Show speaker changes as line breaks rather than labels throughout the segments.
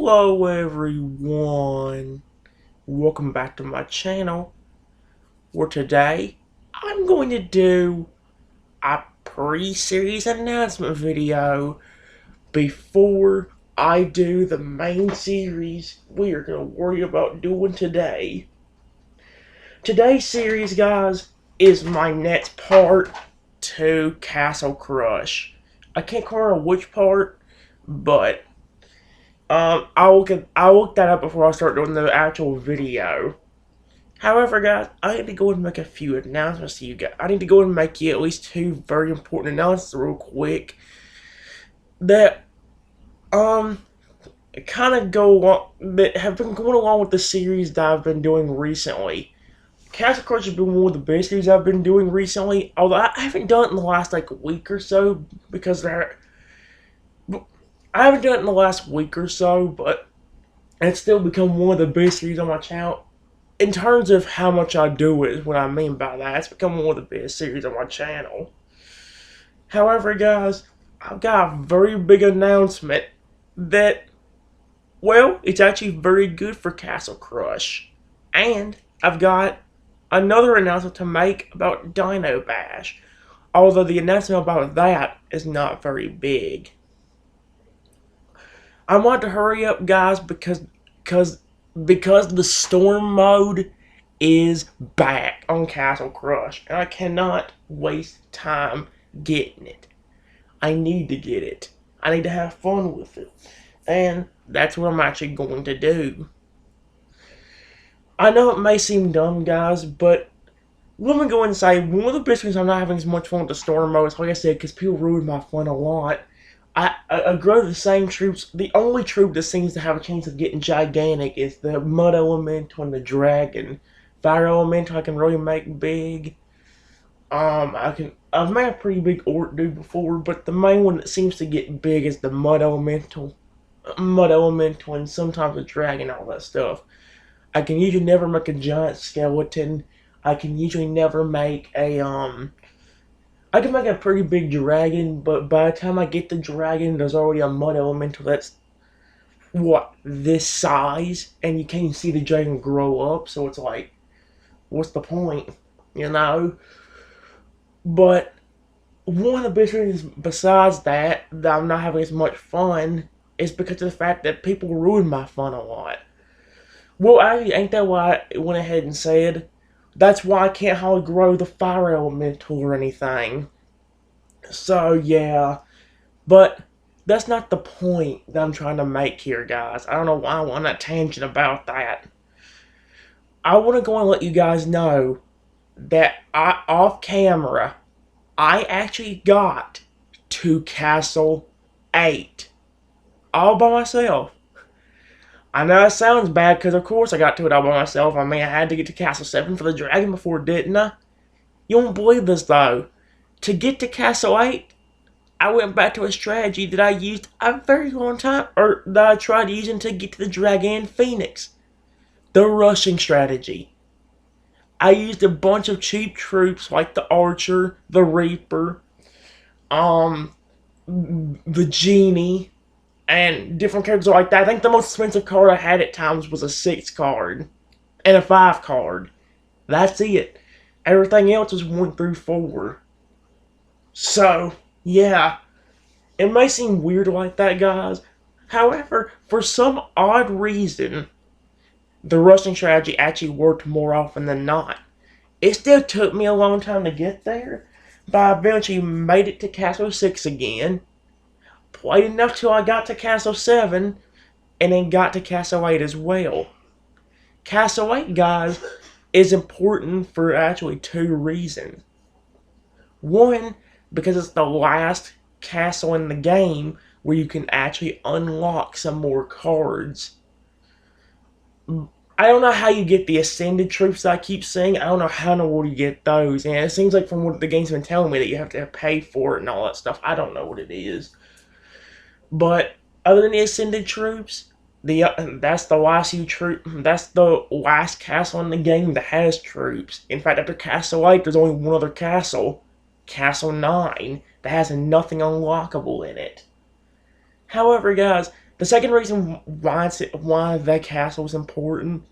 Hello everyone, welcome back to my channel, where today I'm going to do a pre-series announcement video before I do the main series we are going to worry about doing today. Today's series, guys, is my next part to Castle Crush. I can't remember which part, but I'll look that up before I start doing the actual video. However, guys, I need to go and make a few announcements to you guys. I need to go and make you at least two very important announcements real quick that kind of go along, that have been going along with the series that I've been doing recently. Castle Crush has been one of the best series I've been doing recently, although I haven't done it in the last week or so because I haven't done it in the last week or so, but it's still become one of the best series on my channel. In terms of how much I do it, is what I mean by that. It's become one of the best series on my channel. However, guys, I've got a very big announcement that, well, it's actually very good for Castle Crush. And I've got another announcement to make about Dino Bash, although the announcement about that is not very big. I want to hurry up, guys, because the storm mode is back on Castle Crush, and I cannot waste time getting it. I need to get it. I need to have fun with it, and that's what I'm actually going to do. I know it may seem dumb, guys, but let me go and say one of the best reasons I'm not having as much fun with the storm mode is, like I said, because people ruin my fun a lot. I grow the same troops. The only troop that seems to have a chance of getting gigantic is the Mud Elemental and the Dragon. Fire Elemental I can really make big. I've made a pretty big Orc dude before, but the main one that seems to get big is the Mud Elemental. And sometimes the Dragon, all that stuff. I can usually never make a giant skeleton. I can usually never make a I can make a pretty big dragon, but by the time I get the dragon, there's already a mud elemental that's, this size, and you can't even see the dragon grow up, so it's like, what's the point, you know? But one of the best reasons besides that I'm not having as much fun is because of the fact that people ruin my fun a lot. Well, actually, ain't that why I went ahead and said? That's why I can't hardly grow the fire elemental or anything. So, yeah. But that's not the point that I'm trying to make here, guys. I don't know why I'm on that tangent about that. I want to go and let you guys know that off camera, I actually got to Castle 8. All by myself. I know it sounds bad, because of course I got to it all by myself. I mean, I had to get to Castle 7 for the dragon before, didn't I? You won't believe this, though. To get to Castle 8, I went back to a strategy that I used a very long time, or that I tried using to get to the dragon Phoenix. The rushing strategy. I used a bunch of cheap troops like the Archer, the Reaper, the Genie, and different characters like that. I think the most expensive card I had at times was a 6 card. And a 5 card. That's it. Everything else was 1 through 4. So, yeah. It may seem weird like that, guys. However, for some odd reason, the rushing strategy actually worked more often than not. It still took me a long time to get there, but I eventually made it to Castle 6 again. Played enough till I got to Castle 7, and then got to Castle 8 as well. Castle 8, guys, is important for actually 2 reasons. One, because it's the last castle in the game where you can actually unlock some more cards. I don't know how you get the Ascended troops that I keep saying. I don't know how in the world you get those. And it seems like from what the game's been telling me that you have to pay for it and all that stuff. I don't know what it is. But other than the Ascended troops, that's the last castle in the game that has troops. In fact, after Castle 8, there's only one other castle, Castle 9, that has nothing unlockable in it. However, guys, The second reason why that castle is important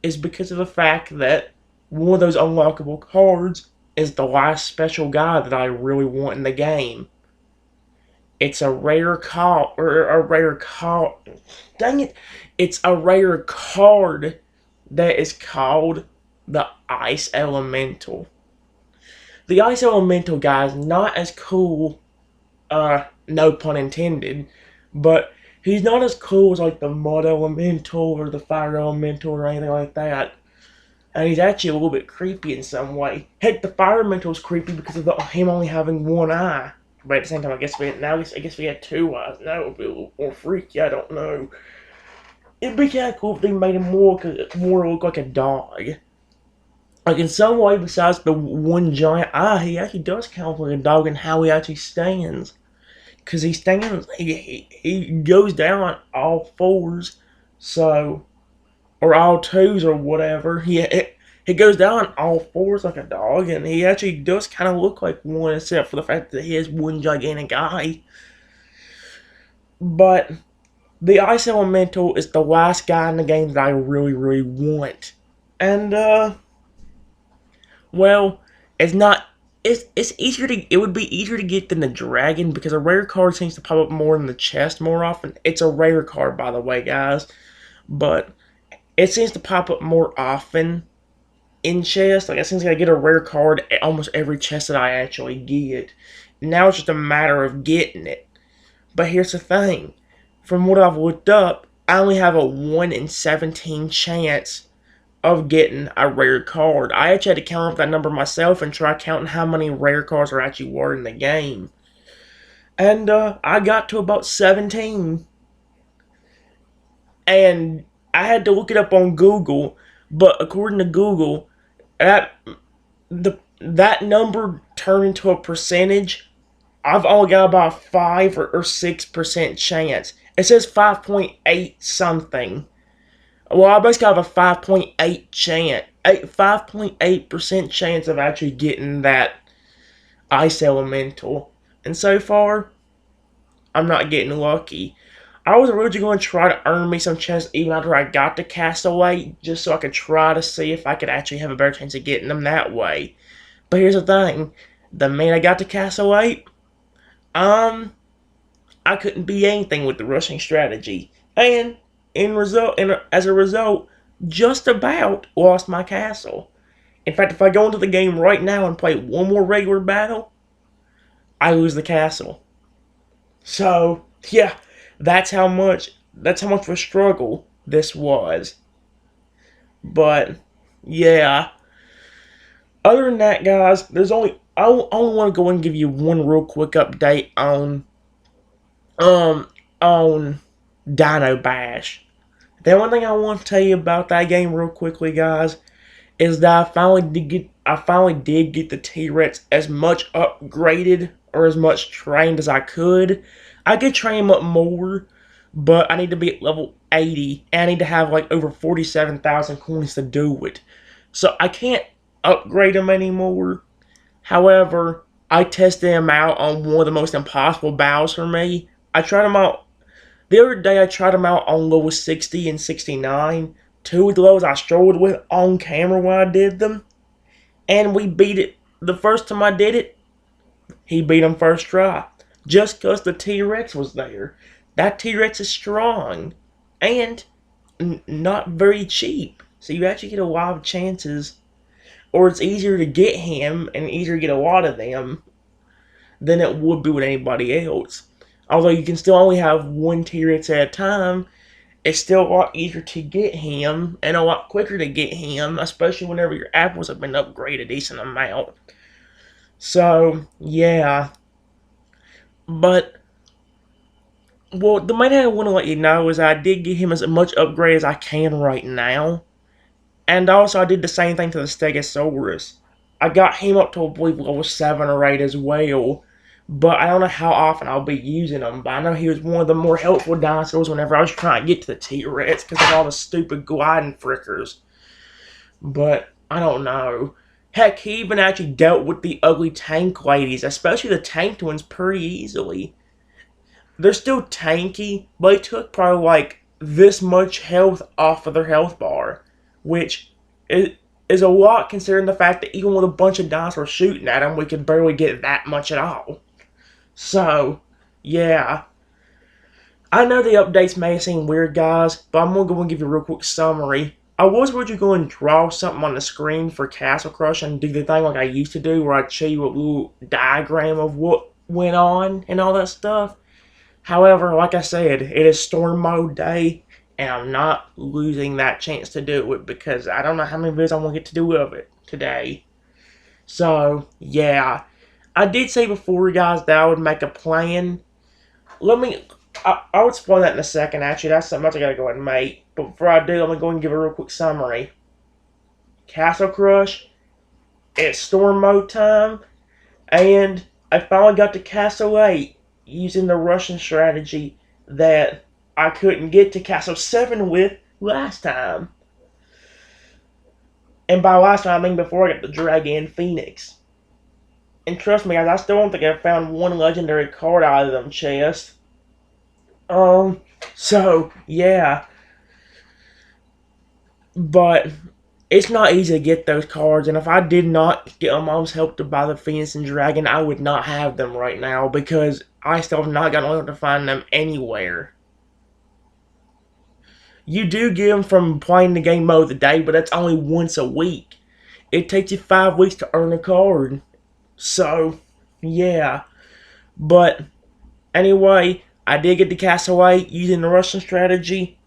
is because of the fact that one of those unlockable cards is the last special guy that I really want in the game. It's a rare card, or a rare card. Dang it! It's a rare card that is called the Ice Elemental. The Ice Elemental guy is not as cool, no pun intended, but he's not as cool as like the Mud Elemental or the Fire Elemental or anything like that. And he's actually a little bit creepy in some way. Heck, the Fire Elemental's creepy because of him only having one eye. But at the same time, I guess we had two eyes. That would be a little more freaky. I don't know. It'd be kind of cool if they made him more look like a dog. Like in some way, besides the one giant eye, he actually does kind of look like a dog in how he actually stands. Because he goes down on all fours, so, or all twos or whatever. He goes down on all fours like a dog, and he actually does kind of look like one, except for the fact that he has one gigantic eye. But the Ice Elemental is the last guy in the game that I really, really want. And, well, it's not. It's easier to. It would be easier to get than the dragon because a rare card seems to pop up more in the chest more often. It's a rare card, by the way, guys, but it seems to pop up more often in chest. Like it seems like I get a rare card at almost every chest that I actually get. Now it's just a matter of getting it. But here's the thing: from what I've looked up, I only have a 1 in 17 chance of getting a rare card. I actually had to count up that number myself and try counting how many rare cards there actually were in the game. And I got to about 17. And I had to look it up on Google, but according to Google, that number turned into a percentage. I've only got about a 5 or 6% chance. It says 5.8 something. Well, I basically have a 5.8 chance, 5.8% chance of actually getting that Ice Elemental. And so far, I'm not getting lucky. I was originally going to try to earn me some chests even after I got the Castaway, just so I could try to see if I could actually have a better chance of getting them that way. But here's the thing. The minute I got the Castaway, I couldn't be anything with the rushing strategy. And as a result, just about lost my castle. In fact, if I go into the game right now and play one more regular battle, I lose the castle. So, yeah, that's how much of a struggle this was. But, yeah. Other than that, guys, I only want to go and give you one real quick update on Dino Bash. The one thing I want to tell you about that game real quickly, guys, is that I finally did get the T-Rex as much upgraded or as much trained as I could. I could train him up more, but I need to be at level 80, and I need to have like over 47,000 coins to do it. So I can't upgrade him anymore. However, I tested him out on one of the most impossible battles for me. I tried him out. The other day, I tried him out on level 60 and 69. Two of the levels I struggled with on camera when I did them. And we beat it. The first time I did it, he beat him first try. Just because the T-Rex was there. That T-Rex is strong. And not very cheap. So you actually get a lot of chances. Or it's easier to get him and easier to get a lot of them than it would be with anybody else. Although you can still only have one T-Rex at a time, it's still a lot easier to get him, and a lot quicker to get him, especially whenever your apples have been upgraded a decent amount. So, yeah. But, well, the main thing I want to let you know is I did get him as much upgrade as I can right now. And also, I did the same thing to the Stegosaurus. I got him up to, I believe, level 7 or 8 as well. But I don't know how often I'll be using him. But I know he was one of the more helpful dinosaurs whenever I was trying to get to the T-Rex because of all the stupid gliding frickers. But I don't know. Heck, he even actually dealt with the ugly tank ladies, especially the tanked ones, pretty easily. they're still tanky, but they took probably like this much health off of their health bar, which is a lot considering the fact that even with a bunch of dinosaurs shooting at them, we could barely get that much at all. So, yeah. I know the updates may seem weird, guys, but I'm going to go and give you a real quick summary. I was going to go and draw something on the screen for Castle Crush and do the thing like I used to do, where I'd show you a little diagram of what went on and all that stuff. However, like I said, it is Storm Mode Day, and I'm not losing that chance to do it because I don't know how many videos I'm going to get to do of it today. So, yeah. I did say before, guys, that I would make a plan. I'll explain that in a second, actually. That's something else I gotta go ahead and make. But before I do, let me go and give a real quick summary. Castle Crush, it's Storm Mode time, and I finally got to Castle 8 using the Russian strategy that I couldn't get to Castle 7 with last time. And by last time, I mean before I got the Dragon Phoenix. And trust me, guys, I still don't think I found one legendary card out of them chests. So, yeah. But it's not easy to get those cards, and if I did not get my mom's help to buy the Phoenix and Dragon, I would not have them right now, because I still have not gotten able to find them anywhere. You do get them from playing the game mode of the day, but that's only once a week. It takes you 5 weeks to earn a card. So, yeah. But, anyway, I did get the Castle 8 using the Russian strategy,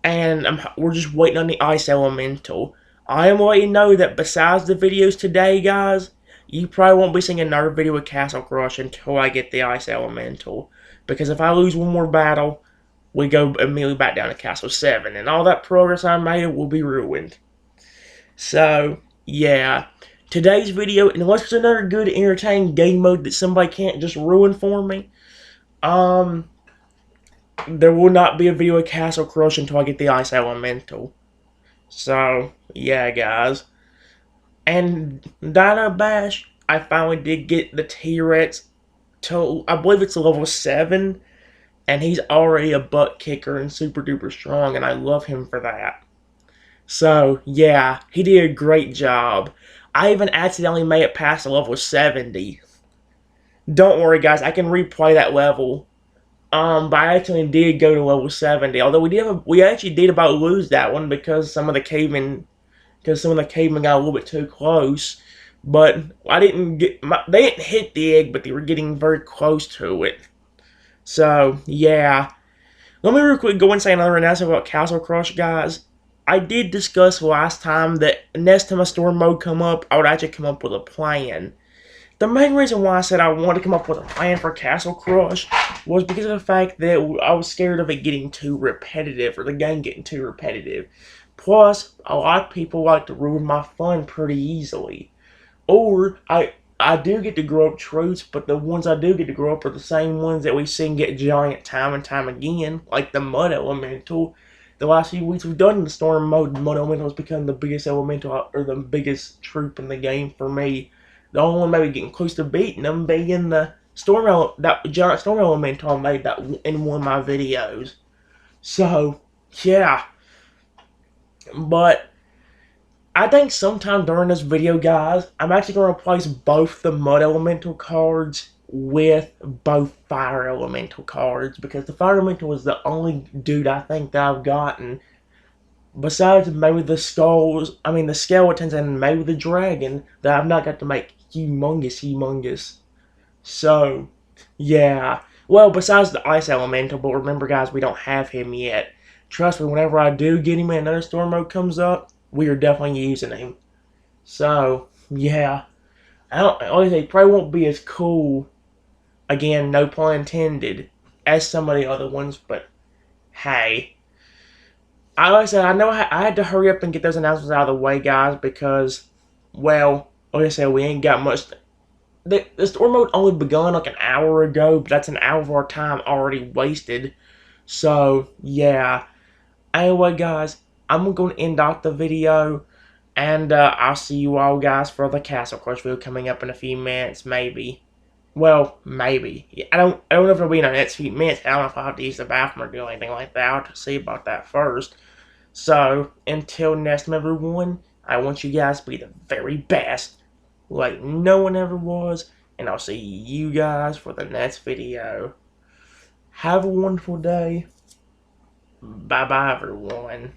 and we're just waiting on the Ice Elemental. I am letting you know that besides the videos today, guys, you probably won't be seeing another video with Castle Crush until I get the Ice Elemental. Because if I lose one more battle, we go immediately back down to Castle 7, and all that progress I made will be ruined. So, yeah. Today's video, unless there's another good, entertaining game mode that somebody can't just ruin for me, there will not be a video of Castle Crush until I get the Ice Elemental. So, yeah, guys. And Dino Bash, I finally did get the T-Rex to, I believe it's level 7, and he's already a butt kicker and super duper strong, and I love him for that. So, yeah, he did a great job. I even accidentally made it past level 70. Don't worry, guys, I can replay that level. But I actually did go to level 70. Although we actually did about lose that one because some of the cavemen got a little bit too close. But I didn't get they didn't hit the egg, but they were getting very close to it. So yeah. Let me real quick go and say another announcement about Castle Crush, guys. I did discuss last time that next time a storm mode come up, I would actually come up with a plan. The main reason why I said I wanted to come up with a plan for Castle Crush was because of the fact that I was scared of it getting too repetitive, or the game getting too repetitive. Plus, a lot of people like to ruin my fun pretty easily. Or, I do get to grow up troops, but the ones I do get to grow up are the same ones that we've seen get giant time and time again, like the Mud Elemental. The last few weeks we've done in the Storm Mode, the Mud Elemental has become the biggest elemental, or the biggest troop in the game for me. The only one maybe getting close to beating them being the that giant Storm Elemental I made that in one of my videos. So, yeah. But I think sometime during this video, guys, I'm actually going to replace both the Mud Elemental cards with both Fire Elemental cards, because the Fire Elemental is the only dude I think that I've gotten, besides maybe the skeletons and maybe the dragon, that I've not got to make humongous. So, yeah. Well, besides the Ice Elemental, but remember, guys, we don't have him yet. Trust me, whenever I do get him and another storm mode comes up, we are definitely using him. So, yeah. Honestly, it probably won't be as cool, again, no pun intended, as some of the other ones, but hey. Like I said, I know I had to hurry up and get those announcements out of the way, guys, because, well, like I said, we ain't got much. The storm mode only begun like an hour ago, but that's an hour of our time already wasted. So, yeah. Anyway, guys, I'm going to end off the video, and I'll see you all, guys, for the Castle Crush video coming up in a few minutes, maybe. Well, maybe. I don't know if it'll be in the next few minutes. I don't know if I'll have to use the bathroom or do anything like that. I'll have to see about that first. So, until next time, everyone, I want you guys to be the very best, like no one ever was, and I'll see you guys for the next video. Have a wonderful day. Bye bye, everyone.